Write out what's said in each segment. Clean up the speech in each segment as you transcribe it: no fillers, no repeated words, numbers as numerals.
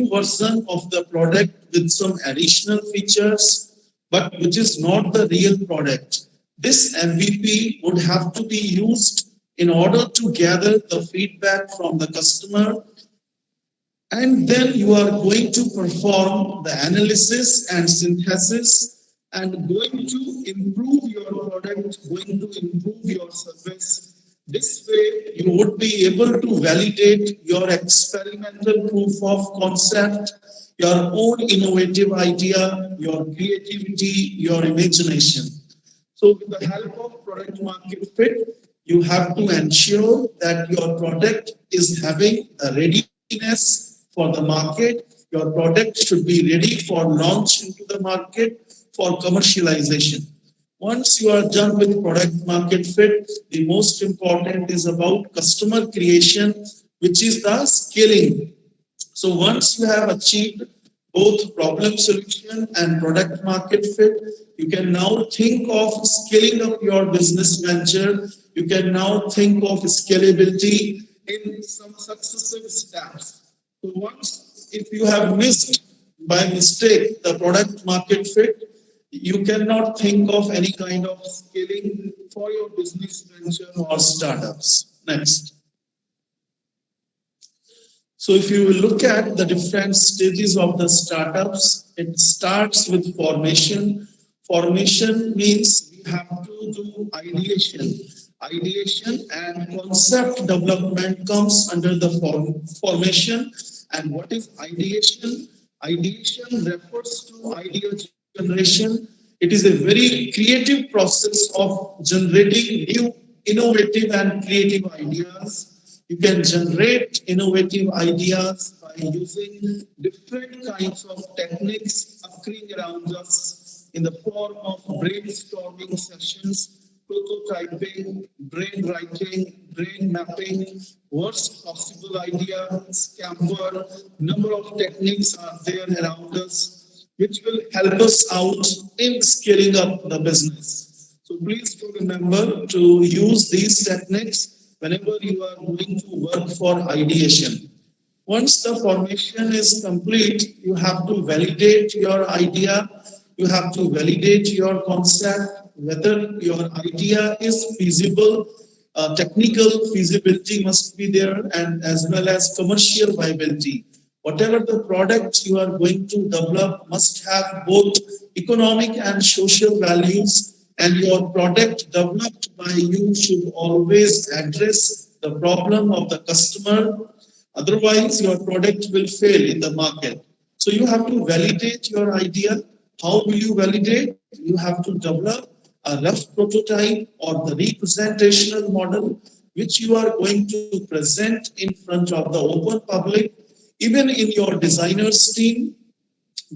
new version of the product with some additional features, but which is not the real product. This MVP would have to be used in order to gather the feedback from the customer, and then you are going to perform the analysis and synthesis and going to improve your product, going to improve your service. This way, you would be able to validate your experimental proof of concept, your own innovative idea, your creativity, your imagination. So, with the help of product market fit, you have to ensure that your product is having a readiness for the market. Your product should be ready for launch into the market for commercialization. Once you are done with product market fit, the most important is about customer creation, which is the scaling. So once you have achieved both problem solution and product market fit, you can now think of scaling up your business venture. You can now think of scalability in some successive steps. So once, if you have missed by mistake the product market fit, you cannot think of any kind of scaling for your business venture or startups. Next. So if you look at the different stages of the startups, it starts with formation. Formation means we have to do ideation. Ideation and concept development comes under the formation. And what is ideation? Ideation refers to idea generation. It is a very creative process of generating new, innovative, and creative ideas. You can generate innovative ideas by using different kinds of techniques occurring around us in the form of brainstorming sessions, prototyping, brainwriting, brain mapping, worst possible idea, scamper. Number of techniques are there around us, which will help us out in scaling up the business. So please do remember to use these techniques whenever you are going to work for ideation. Once the formation is complete, you have to validate your idea, you have to validate your concept, whether your idea is feasible. Technical feasibility must be there, and as well as commercial viability. Whatever the product you are going to develop must have both economic and social values, and your product developed by you should always address the problem of the customer. Otherwise, your product will fail in the market. So you have to validate your idea. How will you validate? You have to develop a rough prototype or the representational model, which you are going to present in front of the open public, even in your designers team.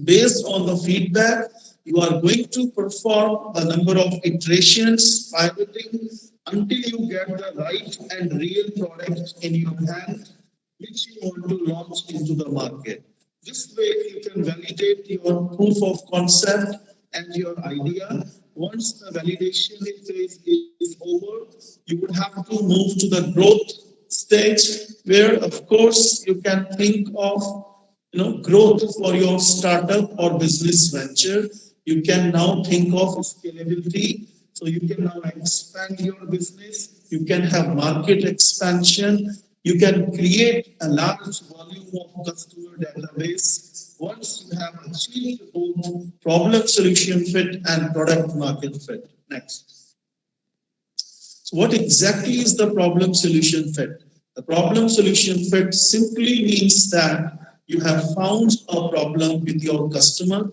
Based on the feedback, you are going to perform a number of iterations, piloting, until you get the right and real product in your hand, which you want to launch into the market. This way, you can validate your proof of concept and your idea. Once the validation phase is over, you would have to move to the growth stage, where, of course, you can think of growth for your startup or business venture. You can now think of scalability. So you can now expand your business. You can have market expansion. You can create a large volume of customer database once you have achieved both problem solution fit and product market fit. Next. So what exactly is the problem solution fit? The problem solution fit simply means that you have found a problem with your customer,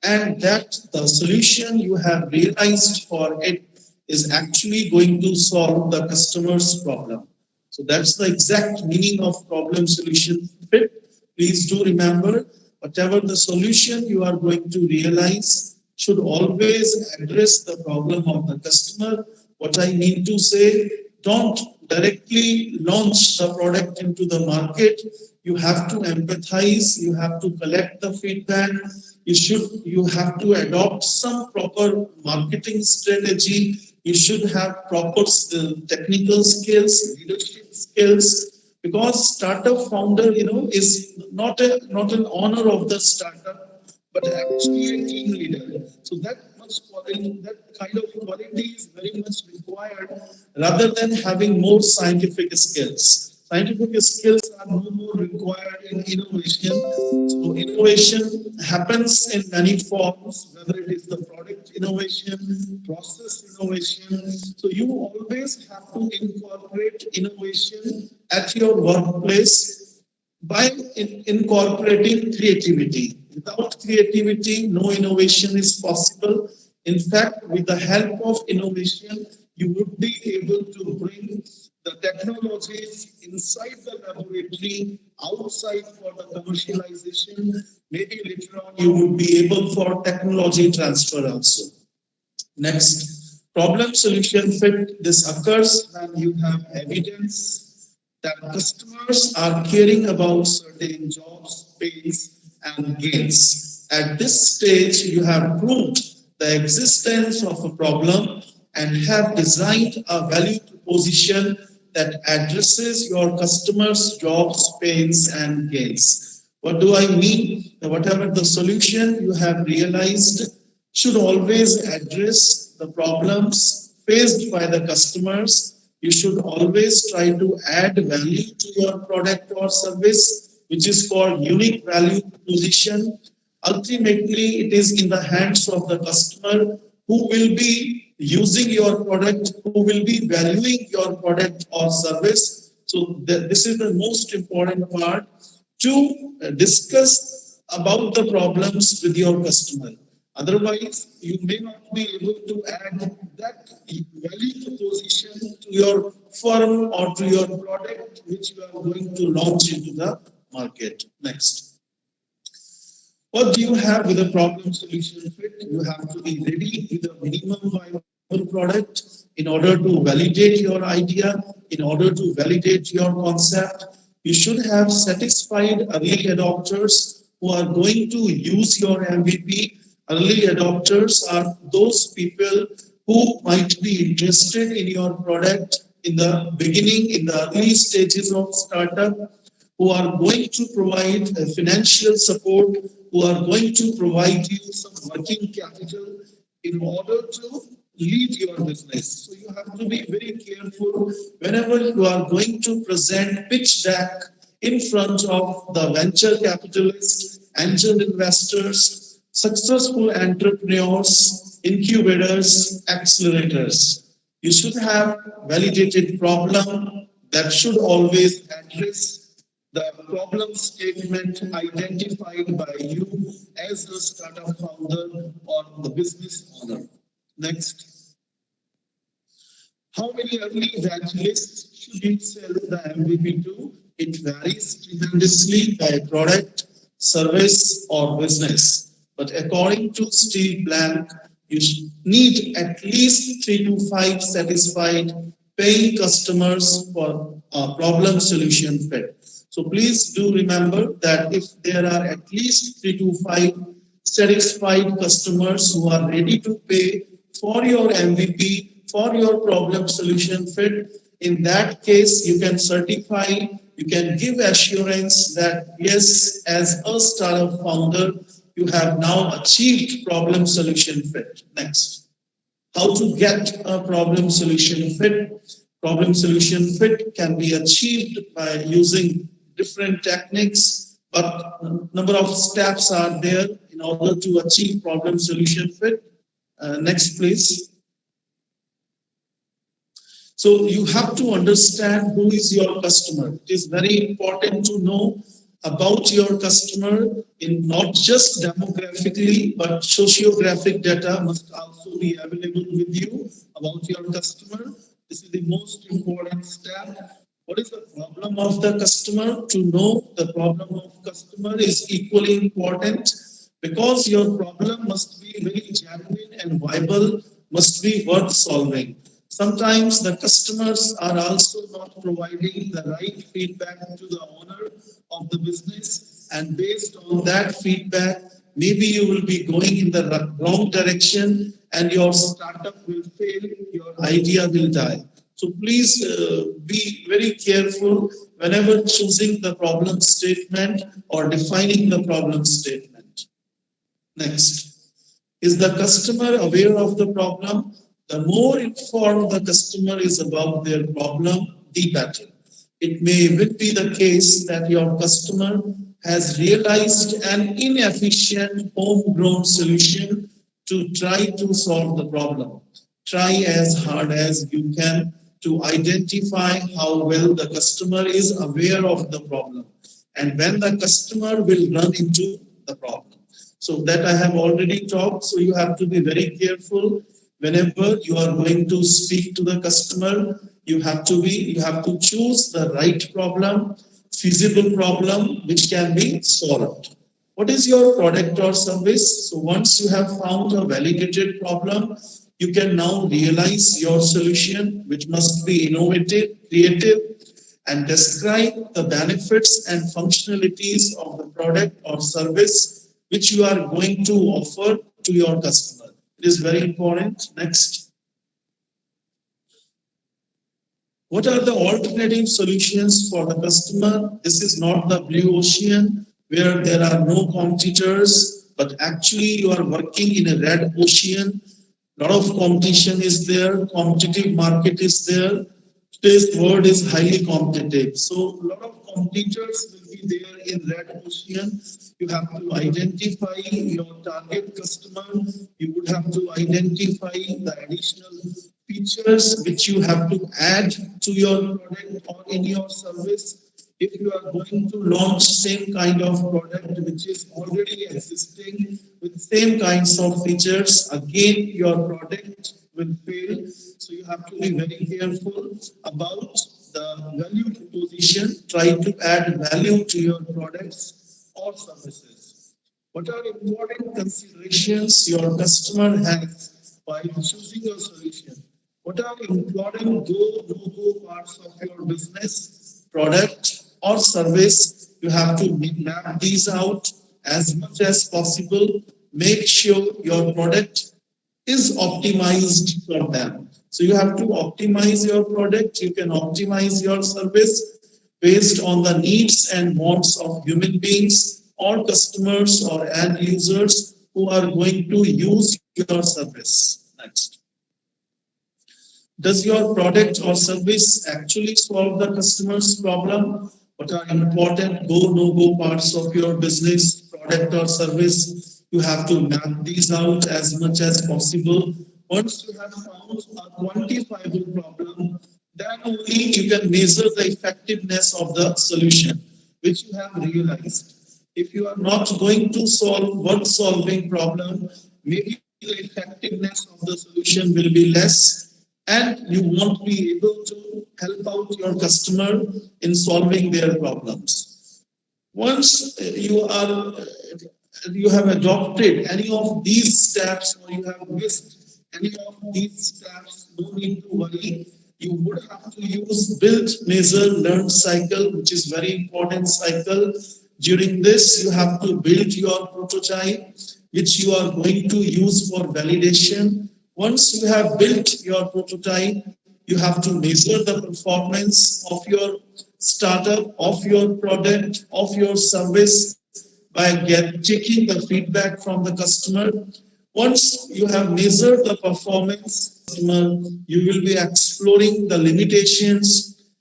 and that the solution you have realized for it is actually going to solve the customer's problem. So that's the exact meaning of problem solution fit. Please do remember, whatever the solution you are going to realize should always address the problem of the customer. What I mean to say, don't directly launch the product into the market. You have to empathize, you have to collect the feedback, you have to adopt some proper marketing strategy, you should have proper technical skills, leadership skills, because startup founder, is not an owner of the startup, but actually a team leader. So that much quality, that kind of quality is very much required rather than having more scientific skills. Scientific skills are no more required in innovation. So innovation happens in many forms, whether it is the product innovation, process innovation. So you always have to incorporate innovation at your workplace by incorporating creativity. Without creativity, no innovation is possible. In fact, with the help of innovation, you would be able to bring the technologies inside the laboratory, outside for the commercialization. Maybe later on you would be able for technology transfer also. Next, problem solution fit. This occurs when you have evidence that customers are caring about certain jobs, pays, and gains. At this stage, you have proved the existence of a problem and have designed a value proposition that addresses your customers' jobs, pains, and gains. What do I mean? Whatever the solution you have realized should always address the problems faced by the customers. You should always try to add value to your product or service, which is called unique value proposition. Ultimately, it is in the hands of the customer who will be using your product, who will be valuing your product or service. So this is the most important part to discuss about the problems with your customer. Otherwise, you may not be able to add that value proposition to your firm or to your product which you are going to launch into the market. Next. What do you have with a problem solution fit? You have to be ready with a minimum viable product in order to validate your idea, in order to validate your concept. You should have satisfied early adopters who are going to use your MVP. Early adopters are those people who might be interested in your product in the beginning, in the early stages of startup, who are going to provide financial support, who are going to provide you some working capital in order to lead your business. So you have to be very careful whenever you are going to present pitch deck in front of the venture capitalists, angel investors, successful entrepreneurs, incubators, accelerators. You should have validated problem that should always address the problem statement identified by you as a startup founder or the business owner. Next. How many early evangelists should you sell the MVP to? It varies tremendously by product, service, or business. But according to Steve Blank, you need at least 3 to 5 satisfied paying customers for a problem solution fit. So please do remember that if there are at least 3 to 5 satisfied customers who are ready to pay for your MVP, for your problem solution fit, in that case, you can certify, you can give assurance that yes, as a startup founder, you have now achieved problem solution fit. Next. How to get a problem solution fit? Problem solution fit can be achieved by using different techniques, but number of steps are there in order to achieve problem solution fit. Next, please. So you have to understand who is your customer. It is very important to know about your customer in not just demographically, but sociographic data must also be available with you about your customer. This is the most important step. What is the problem of the customer? To know the problem of customer is equally important because your problem must be very genuine and viable, must be worth solving. Sometimes the customers are also not providing the right feedback to the owner of the business, and based on that feedback, maybe you will be going in the wrong direction and your startup will fail, your idea will die. So please be very careful whenever choosing the problem statement or defining the problem statement. Next, is the customer aware of the problem? The more informed the customer is about their problem, the better. It may even be the case that your customer has realized an inefficient homegrown solution to try to solve the problem. Try as hard as you can to identify how well the customer is aware of the problem and when the customer will run into the problem. So that I have already talked. So you have to be very careful whenever you are going to speak to the customer. You have to choose the right problem, feasible problem which can be solved. What is your product or service? So once you have found a validated problem, you can now realize your solution, which must be innovative, creative, and describe the benefits and functionalities of the product or service which you are going to offer to your customer. It is very important. Next. What are the alternative solutions for the customer? This is not the blue ocean where there are no competitors, but actually you are working in a red ocean. A lot of competition is there, competitive market is there. Today's world is highly competitive. So a lot of competitors will be there in red ocean. You have to identify your target customer. You would have to identify the additional features which you have to add to your product or in your service. If you are going to launch same kind of product which is already existing with same kinds of features, again your product will fail. So you have to be very careful about the value proposition. Try to add value to your products or services. What are important considerations your customer has while choosing your solution? What are important go, no-go parts of your business, product, or service? You have to map these out as much as possible. Make sure your product is optimized for them. So you have to optimize your product. You can optimize your service based on the needs and wants of human beings or customers or end users who are going to use your service. Next. Does your product or service actually solve the customer's problem? What are important go, no-go parts of your business, product or service? You have to map these out as much as possible. Once you have found a quantifiable problem, then only you can measure the effectiveness of the solution, which you have realized. If you are not going to solve one solving problem, maybe the effectiveness of the solution will be less and you won't be able to help out your customer in solving their problems. Once you have adopted any of these steps or you have missed any of these steps, no need to worry. You would have to use build, measure, learn cycle, which is very important cycle. During this, you have to build your prototype, which you are going to use for validation. Once you have built your prototype, you have to measure the performance of your startup, of your product, of your service by taking the feedback from the customer. Once you have measured the performance, you will be exploring the limitations.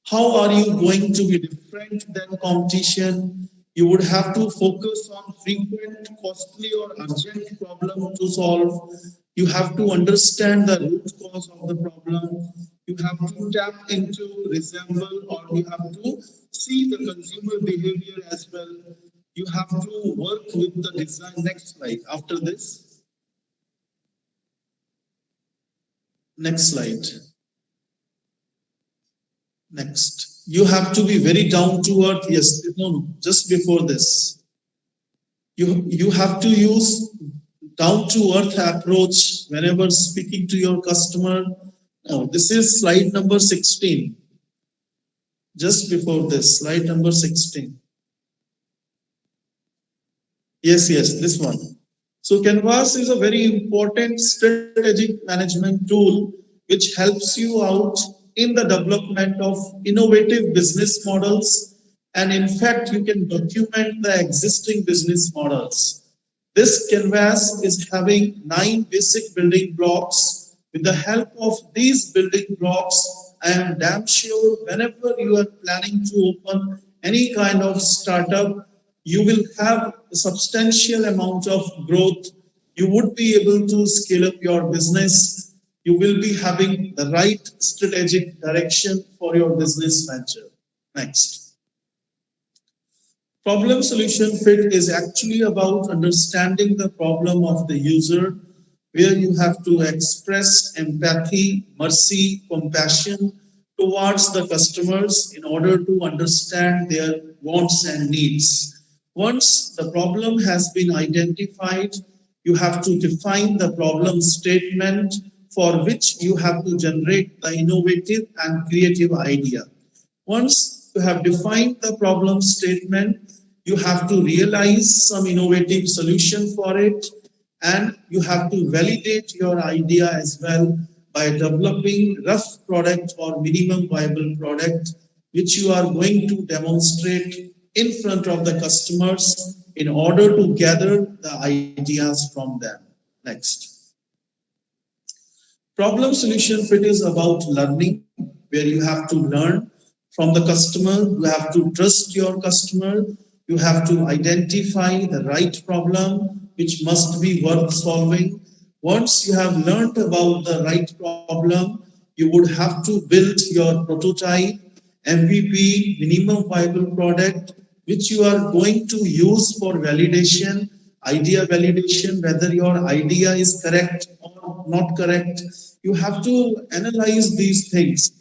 How are you going to be different than competition? You would have to focus on frequent, costly, or urgent problem to solve. You have to understand the root cause of the problem. You have to tap into, resemble, or you have to see the consumer behavior as well. You have to work with the design. Next slide. After this, next slide. Next, you have to be very down to earth. Yes, no, just before this, you have to use down to earth approach whenever speaking to your customer. Now, this is slide number 16. Just before this, slide number 16. Yes, this one. So Canvas is a very important strategic management tool which helps you out in the development of innovative business models, and in fact, you can document the existing business models. This canvas is having 9 basic building blocks. With the help of these building blocks, I am damn sure whenever you are planning to open any kind of startup, you will have a substantial amount of growth. You would be able to scale up your business. You will be having the right strategic direction for your business venture. Next. Problem solution fit is actually about understanding the problem of the user, where you have to express empathy, mercy, compassion towards the customers in order to understand their wants and needs. Once the problem has been identified, you have to define the problem statement for which you have to generate the innovative and creative idea. Once you have defined the problem statement, you have to realize some innovative solution for it, and you have to validate your idea as well by developing rough product or minimum viable product which you are going to demonstrate in front of the customers in order to gather the ideas from them. Next. Problem solution fit is about learning, where you have to learn from the customer, you have to trust your customer, you have to identify the right problem which must be worth solving. Once you have learned about the right problem, you would have to build your prototype, MVP, minimum viable product, which you are going to use for validation, idea validation, whether your idea is correct or not correct. You have to analyze these things.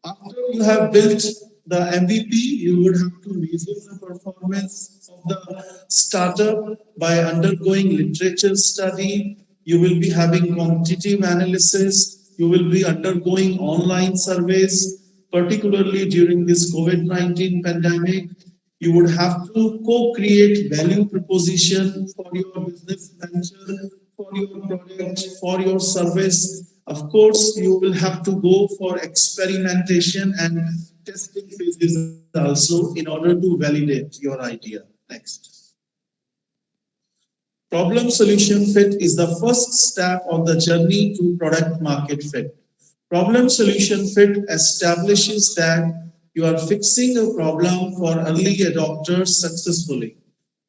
After you have built the MVP, you would have to measure the performance of the startup by undergoing literature study. You will be having quantitative analysis. You will be undergoing online surveys, particularly during this COVID-19 pandemic. You would have to co-create value proposition for your business venture, for your product, for your service. Of course, you will have to go for experimentation and testing phases also in order to validate your idea. Next. Problem solution fit is the first step on the journey to product market fit. Problem solution fit establishes that you are fixing a problem for early adopters successfully.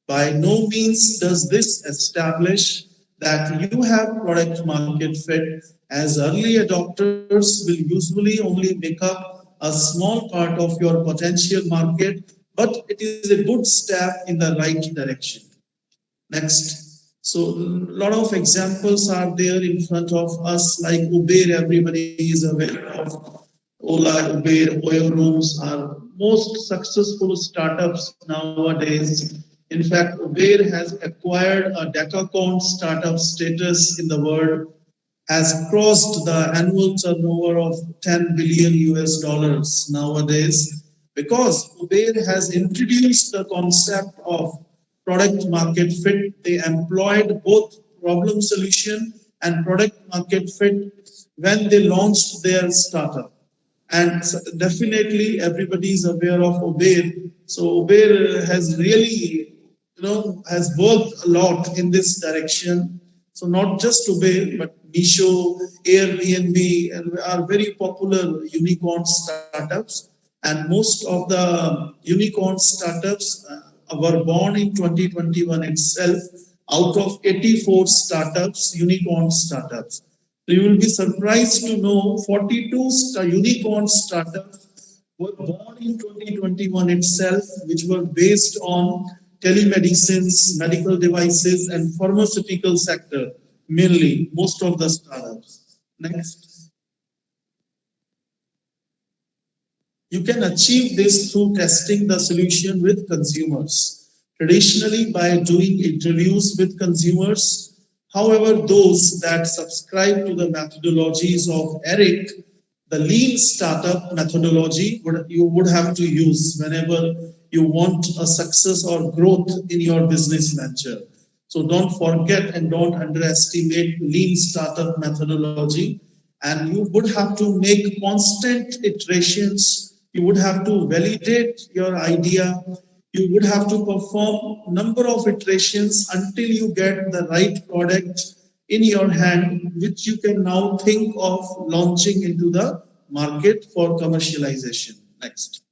By no means does this establish that you have product market fit, as early adopters will usually only make up a small part of your potential market, but it is a good step in the right direction. Next. So a lot of examples are there in front of us, like Uber, everybody is aware of. Ola, Uber, Oyo Rooms are most successful startups nowadays. In fact, Uber has acquired a decacorn startup status in the world, has crossed the annual turnover of 10 billion US dollars nowadays, because Uber has introduced the concept of product market fit. They employed both problem solution and product market fit when they launched their startup. And definitely everybody is aware of Uber. So Uber has really, has worked a lot in this direction. So not just Uber, but Misho, Airbnb, and are very popular unicorn startups. And most of the unicorn startups were born in 2021 itself. Out of 84 startups, unicorn startups. So you will be surprised to know 42 unicorn startups were born in 2021 itself, which were based on telemedicines, medical devices, and pharmaceutical sector, mainly, most of the startups. Next. You can achieve this through testing the solution with consumers, traditionally by doing interviews with consumers. However, those that subscribe to the methodologies of Eric, the lean startup methodology, you would have to use whenever you want a success or growth in your business venture. So don't forget and don't underestimate lean startup methodology. and you would have to make constant iterations. You would have to validate your idea. You would have to perform number of iterations until you get the right product in your hand, which you can now think of launching into the market for commercialization. Next.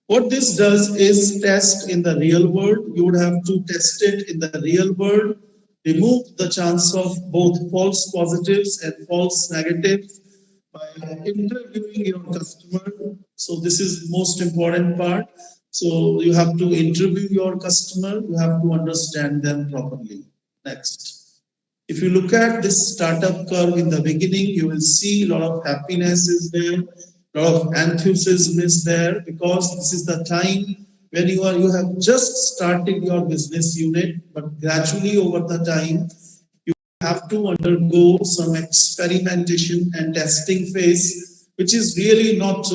What this does is test in the real world. You would have to test it in the real world, remove the chance of both false positives and false negatives by interviewing your customer. So this is most important part. So you have to interview your customer, you have to understand them properly. Next. If you look at this startup curve in the beginning, you will see a lot of happiness is there, a lot of enthusiasm is there, because this is the time when you have just started your business unit, but gradually over the time you have to undergo some experimentation and testing phase, which is really not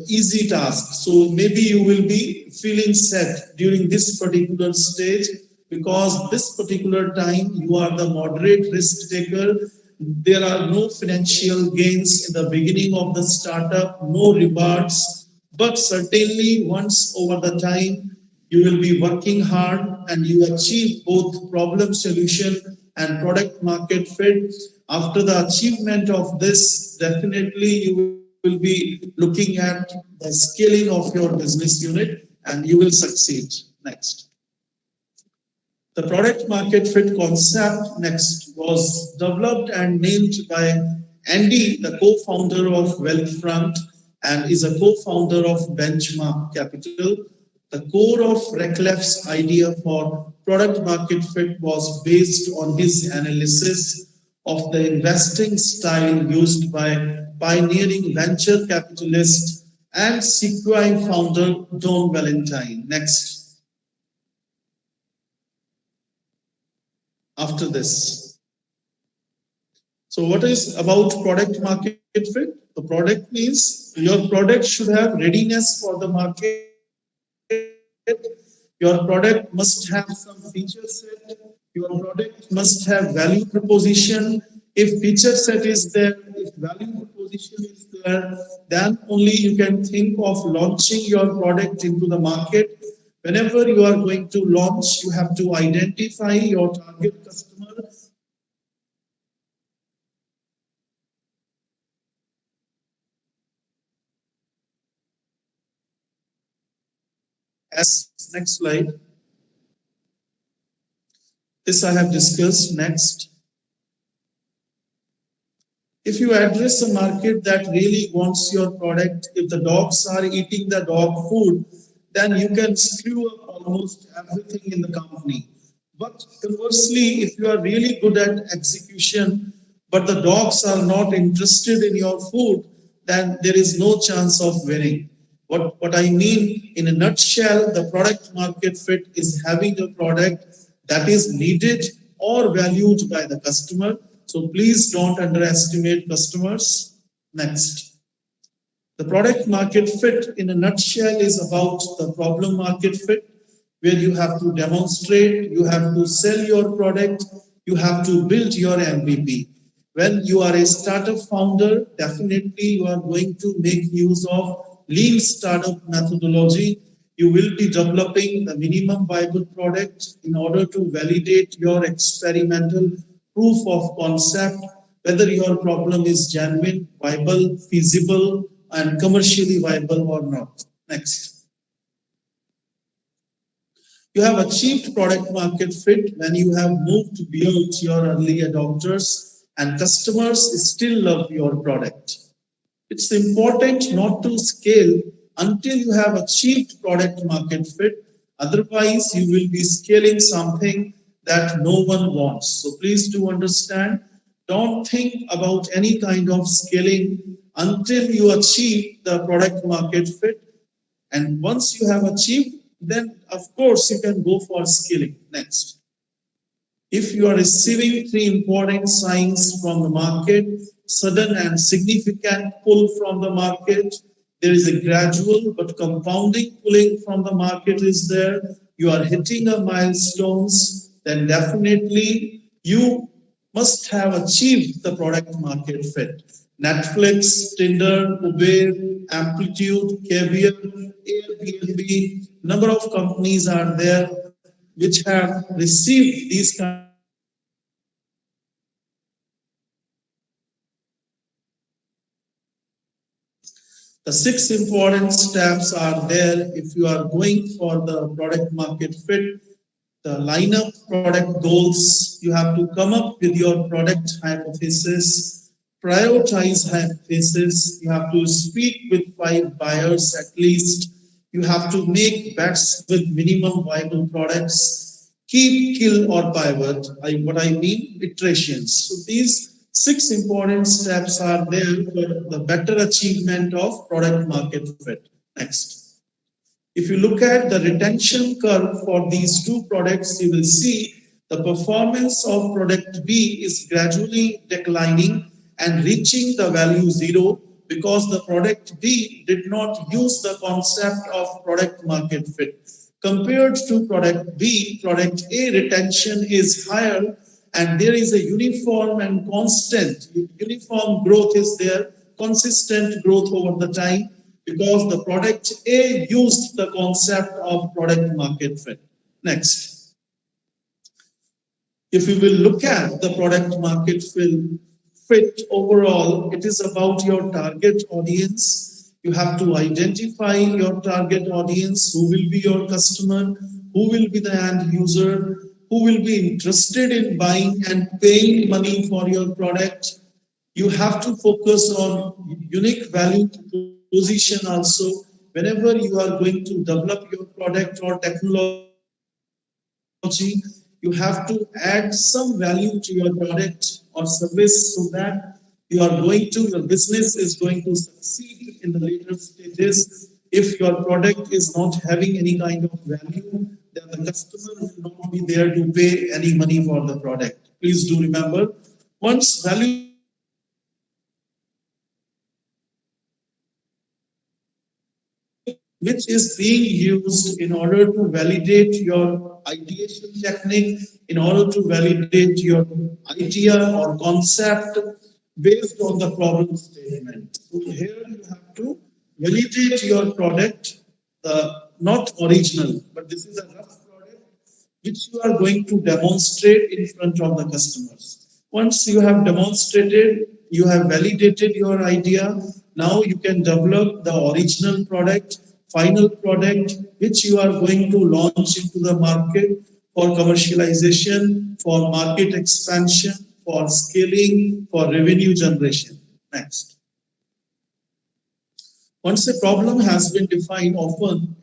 easy task. So maybe you will be feeling sad during this particular stage, because this particular time you are the moderate risk taker. There are no financial gains in the beginning of the startup, no rewards, but certainly once over the time you will be working hard and you achieve both problem solution and product market fit. After the achievement of this, definitely you will be looking at the scaling of your business unit and you will succeed. Next. The product market fit concept next was developed and named by Andy, the co-founder of Wealthfront and is a co-founder of Benchmark Capital. The core of Reclef's idea for product market fit was based on his analysis of the investing style used by pioneering venture capitalist and Sequoia founder Don Valentine. Next. After this. So what is about product market fit? The product means your product should have readiness for the market. Your product must have some feature set. Your product must have value proposition. If feature set is there, if value proposition is there, then only you can think of launching your product into the market. Whenever you are going to launch, you have to identify your target customer. As next slide. This I have discussed. Next. If you address a market that really wants your product, if the dogs are eating the dog food, then you can screw up almost everything in the company. But conversely, if you are really good at execution, but the dogs are not interested in your food, then there is no chance of winning. What I mean in a nutshell, the product market fit is having a product that is needed or valued by the customer. So please don't underestimate customers. Next. The product market fit in a nutshell is about the problem market fit, where you have to demonstrate, you have to sell your product, you have to build your MVP. When you are a startup founder, definitely you are going to make use of lean startup methodology. You will be developing the minimum viable product in order to validate your experimental proof of concept, whether your problem is genuine, viable, feasible, and commercially viable or not. Next. You have achieved product market fit when you have moved beyond your early adopters and customers still love your product. It's important not to scale until you have achieved product market fit. Otherwise, you will be scaling something that no one wants. So please do understand, don't think about any kind of scaling until you achieve the product market fit. And once you have achieved, then of course you can go for scaling. Next. If you are receiving three important signs from the market, sudden and significant pull from the market, there is a gradual but compounding pulling from the market is there, you are hitting a milestones, then definitely You must have achieved the product market fit. Netflix, Tinder, Uber, Amplitude, Caviar, Airbnb, number of companies are there which have received these kind of product market fit. Now the six important steps are there if you are going for the product market fit. The lineup product goals, you have to come up with your product hypothesis, prioritize hypothesis, you have to speak with five buyers at least, you have to make bets with minimum viable products, keep, kill or pivot. What I mean, iterations. So these six important steps are there for the better achievement of product market fit. Next. If you look at the retention curve for these two products, you will see the performance of product B is gradually declining and reaching the value zero because the product B did not use the concept of product market fit. Compared to product B, product A retention is higher and there is a uniform and constant, uniform growth is there, consistent growth over the time because the product A used the concept of product market fit. Next, if you will look at the product market fit overall, it is about your target audience. You have to identify your target audience, who will be your customer, who will be the end user, who will be interested in buying and paying money for your product. You have to focus on unique value proposition also whenever you are going to develop your product or technology. You have to add some value to your product or service so that your business is going to succeed in the later stages. If your product is not having any kind of value, then the customer will not be there to pay any money for the product. Please do remember, once value proposition is there, product market fit is there. Value which is being used in order to validate your ideation technique, in order to validate your idea or concept based on the problem statement. So here you have to validate your product, not original, but this is a rough product which you are going to demonstrate in front of the customers. Once you have demonstrated, you have validated your idea, now you can develop the original product, final product, which you are going to launch into the market for commercialization, for market expansion, for scaling, for revenue generation. Next. Once a problem has been defined, often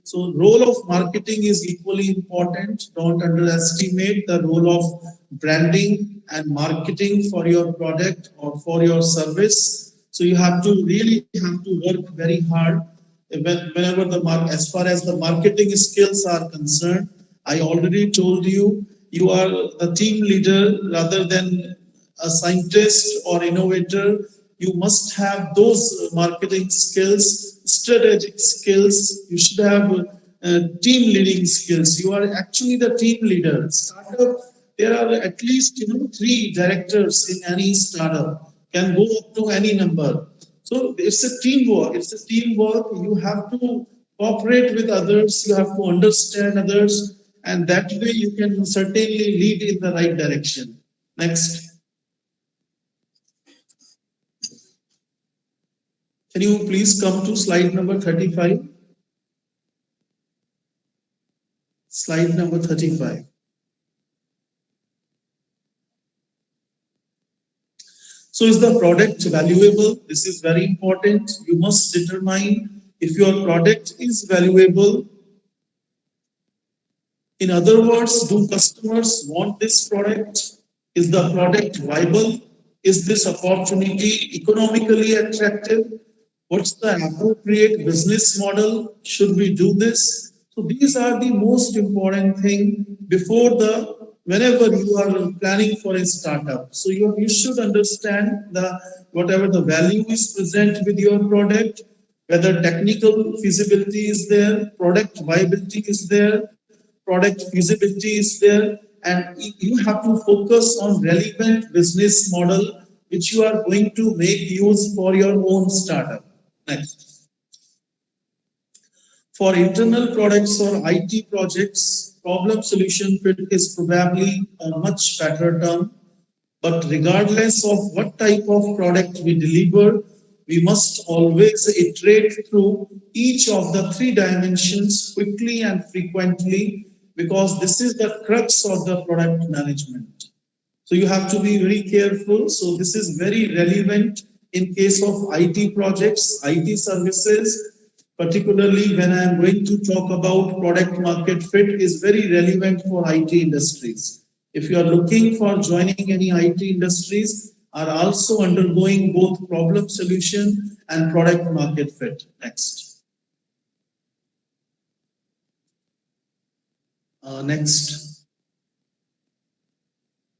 so role of marketing is equally important. Don't underestimate the role of branding and marketing for your product or for your service. So you have to really have to work very hard whenever as far as the marketing skills are concerned. I already told you, you are the team leader rather than a scientist or innovator. You must have those marketing skills, strategic skills. You should have team leading skills. You are actually the team leader. Startup, there are at least three directors in any startup, can go up to any number. So it's a teamwork. It's a teamwork. You have to cooperate with others. You have to understand others, and that way you can certainly lead in the right direction. Next. Can you please come to slide number 35? Slide number 35. So is the product valuable? This is very important. You must determine if your product is valuable. In other words, do customers want this product? Is the product viable? Is this opportunity economically attractive? What's the appropriate business model? Should we do this? So these are the most important thing before whenever you are planning for a startup. So you should understand whatever the value is present with your product, whether technical feasibility is there, product viability is there, product feasibility is there, and you have to focus on relevant business model which you are going to make use for your own startup. Next. For internal products or IT projects, problem solution fit is probably a much better term. But regardless of what type of product we deliver, we must always iterate through each of the three dimensions quickly and frequently, because this is the crux of the product management. So you have to be very careful. So this is very relevant in case of IT projects, IT services, particularly when I am going to talk about product market fit is very relevant for IT industries. If you are looking for joining any IT industries, are also undergoing both problem solution and product market fit. Next. Next.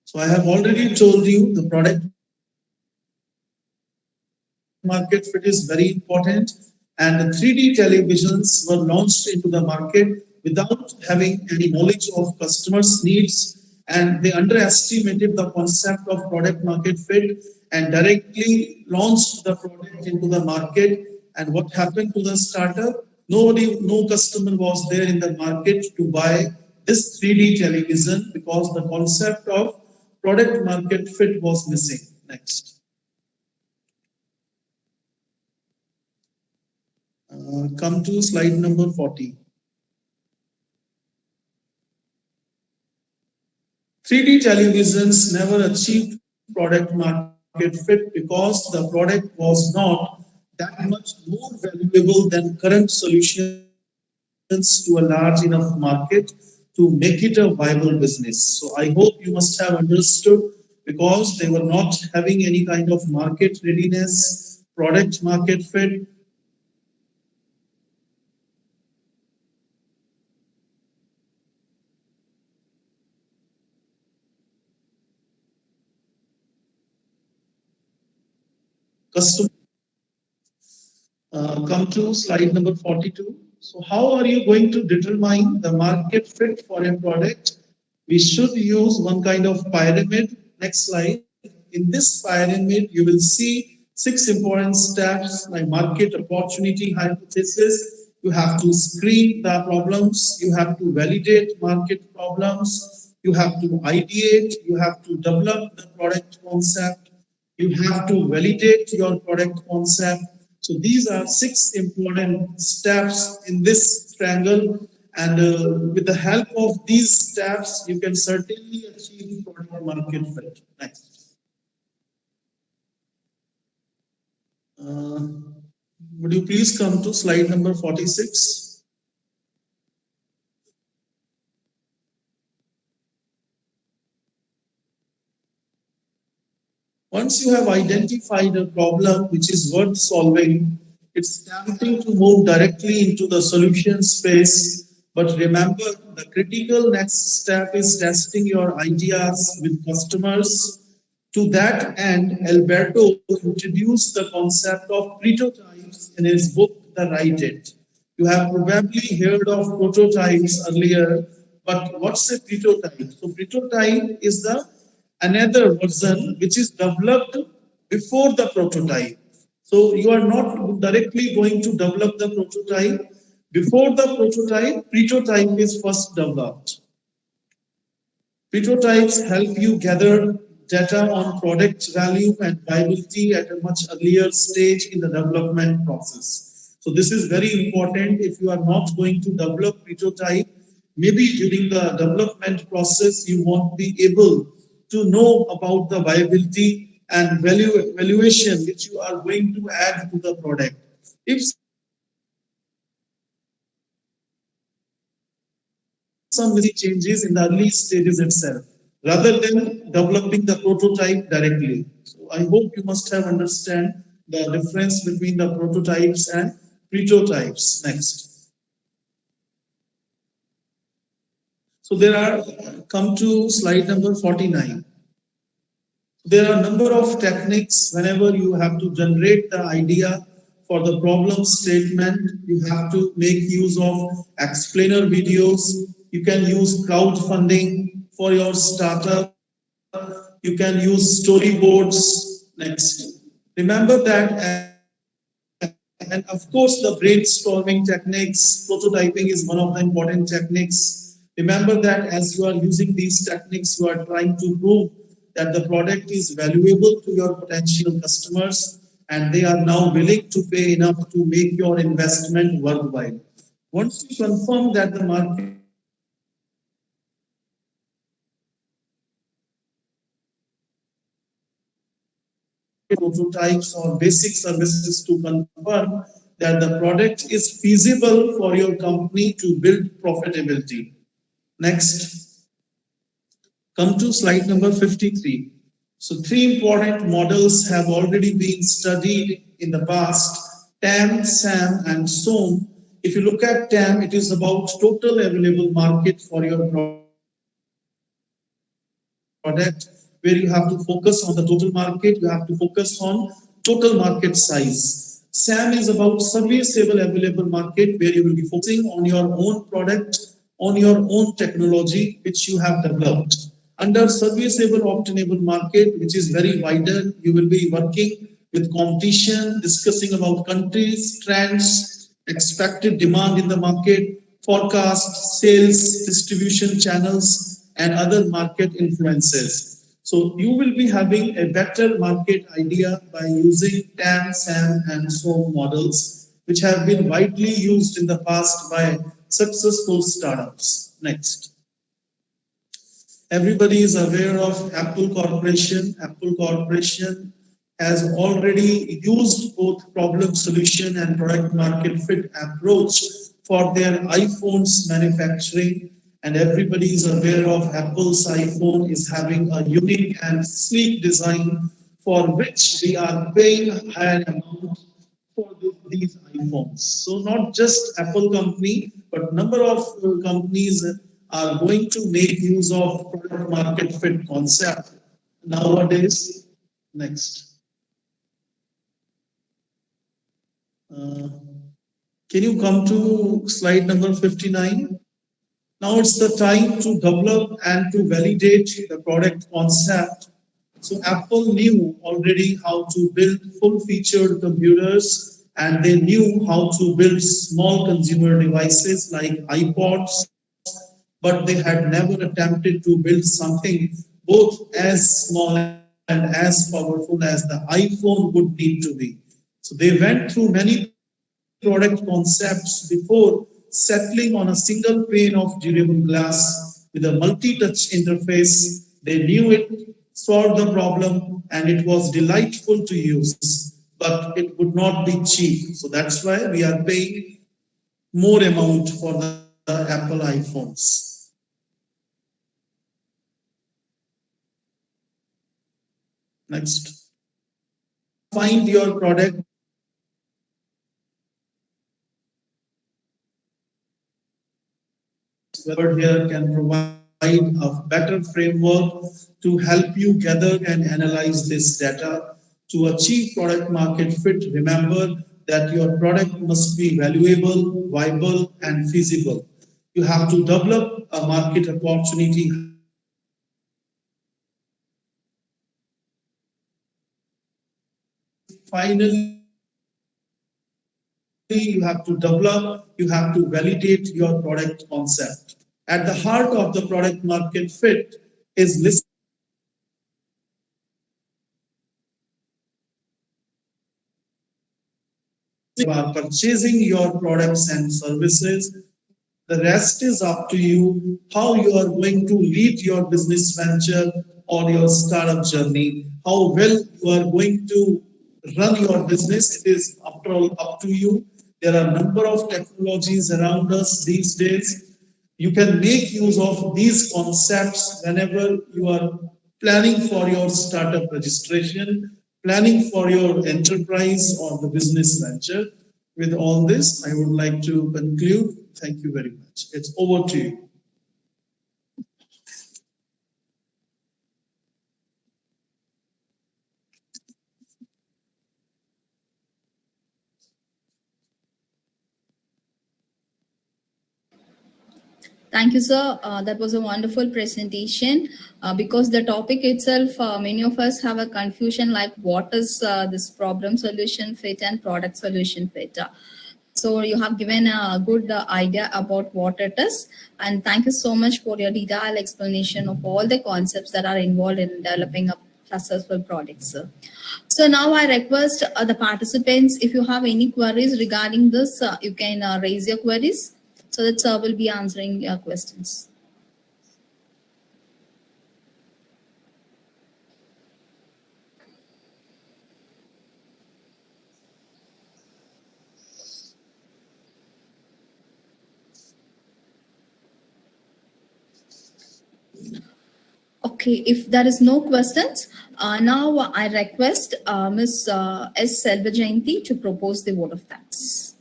So I have already told you the product market fit is very important, and the 3D televisions were launched into the market without having any knowledge of customers' needs, and they underestimated the concept of product market fit and directly launched the product into the market. And what happened to the startup? Nobody, no customer was there in the market to buy this 3D television because the concept of product market fit was missing. Next. Come to slide number 40. 3D televisions never achieved product market fit because the product was not that much more valuable than current solutions to a large enough market to make it a viable business. So I hope you must have understood, because they were not having any kind of market readiness, product market fit. Customer. Come to slide number 42. So how are you going to determine the market fit for a product? We should use one kind of pyramid. Next slide. In this pyramid, you will see 6 important steps like market opportunity hypothesis. You have to screen the problems. You have to validate market problems. You have to ideate. You have to develop the product concept. You have to validate your product concept. So these are 6 important steps in this triangle, and with the help of these steps, you can certainly achieve product market fit. Next. Would you please come to slide number 46? Once you have identified a problem which is worth solving, it's tempting to move directly into the solution space. But remember, the critical next step is testing your ideas with customers. To that end, Alberto introduced the concept of prototypes in his book, The Write It. You have probably heard of prototypes earlier, but what's a prototype? So prototype is the another version which is developed before the prototype. So you are not directly going to develop the prototype. Before the prototype is first developed. Prototypes help you gather data on product value and viability at a much earlier stage in the development process. So this is very important. If you are not going to develop prototype, maybe during the development process, you won't be able to know about the viability and valuation which you are going to add to the product. If some changes in the early stages itself, rather than developing the prototype directly. So I hope you must have understand the difference between the prototypes and prototypes. Next. So there are, come to slide number 49. There are a number of techniques whenever you have to generate the idea for the problem statement. You have to make use of explainer videos. You can use crowdfunding, for your startup. You can use storyboards. Next. Remember that, and of course, the brainstorming techniques, prototyping is one of the important techniques. Remember that as you are using these techniques, you are trying to prove that the product is valuable to your potential customers and they are now willing to pay enough to make your investment worthwhile. Once you confirm that the market is valuable, you can start prototypes or basic services to confirm that the product is feasible for your company to build profitability. Next, come to slide number 53. So three important models have already been studied in the past: TAM, SAM, and SOM. If you look at TAM, it is about total available market for your product, where you have to focus on the total market, you have to focus on total market size. SAM is about serviceable available market, where you will be focusing on your own product, on your own technology which you have developed. Under serviceable obtainable market, which is very wider, you will be working with competition, discussing about countries, trends, expected demand in the market, forecast, sales, distribution channels, and other market influences. So you will be having a better market idea by using TAM, SAM, and SOM models, which have been widely used in the past by successful startups. Next. Everybody is aware of Apple Corporation. Apple Corporation has already used both problem solution and product market fit approach for their iPhones manufacturing. And everybody is aware of Apple's iPhone is having a unique and sleek design for which we are paying a higher amount for these iPhones. So not just Apple company, but number of companies are going to make use of product market fit concept nowadays. Next. Uh, can you come to slide number 59? Now it's the time to develop and to validate the product concept. So Apple knew already how to build full-featured computers, and they knew how to build small consumer devices like iPods, but they had never attempted to build something both as small and as powerful as the iPhone would need to be. So they went through many product concepts before settling on a single pane of durable glass with a multi-touch interface. They knew it solved the problem and it was delightful to use, but it would not be cheap. So that's why we are paying more amount for the Apple iPhones. Next. Now find your product here can provide a better framework to help you gather and analyze this data. To achieve product market fit, remember that your product must be valuable, viable, and feasible. You have to develop a market opportunity, highlight the market opportunity, finally you have to develop, you have to validate your product concept. At the heart of the product market fit is listening to your customers. You are purchasing your products and services. The rest is up to you how you are going to lead your business venture or your startup journey, how well you are going to run your business. It is after all up to you. There are a number of technologies around us these days. You can make use of these concepts whenever you are planning for your startup registration, planning for your enterprise or the business venture. With all this, I would like to conclude. Thank you very much. It's over to you. Thank you, sir. That was a wonderful presentation. Because the topic itself, many of us have a confusion like what is this problem solution fit and product solution fit. So you have given a good idea about what it is, and thank you so much for your detailed explanation of all the concepts that are involved in developing a successful product, sir. So now I request the participants, if you have any queries regarding this, you can raise your queries so that sir will be answering your questions. Okay, if there is no questions, now I request Ms. S. Selvajayanti to propose the vote of thanks.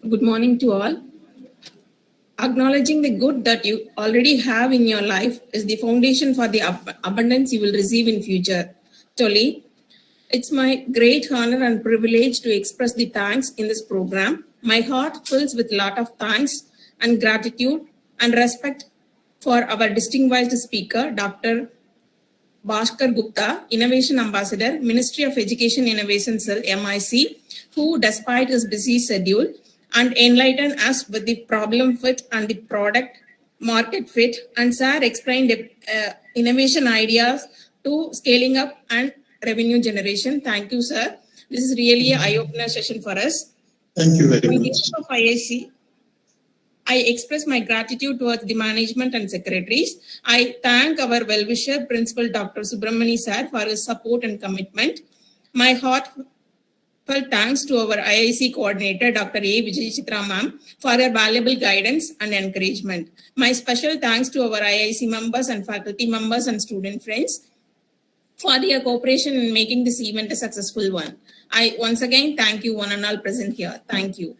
Good morning to all. Acknowledging the good that you already have in your life is the foundation for the abundance you will receive in future. Tolly, it's my great honor and privilege to express the thanks in this program. My heart fills with a lot of thanks and gratitude and respect for our distinguished speaker, Dr. Bhaskar Gupta, Innovation Ambassador, Ministry of Education Innovation Cell, MIC, who, despite his busy schedule, and enlighten us with the problem fit and the product market fit. And sir explained innovation ideas to scaling up and revenue generation. Thank you, sir. This is really an eye-opener session for us. Thank you very On much. behalf of IIC, I express my gratitude towards the management and secretaries. I thank our well-wisher, Principal Dr. Subramani sir, for his support and commitment. My heartfelt thanks to our IIC coordinator, Dr. A. Vijay Chitra ma'am, for her valuable guidance and encouragement. My special thanks to our IIC members and faculty members and student friends for their cooperation in making this event a successful one. I once again thank you one and all present here. Thank you.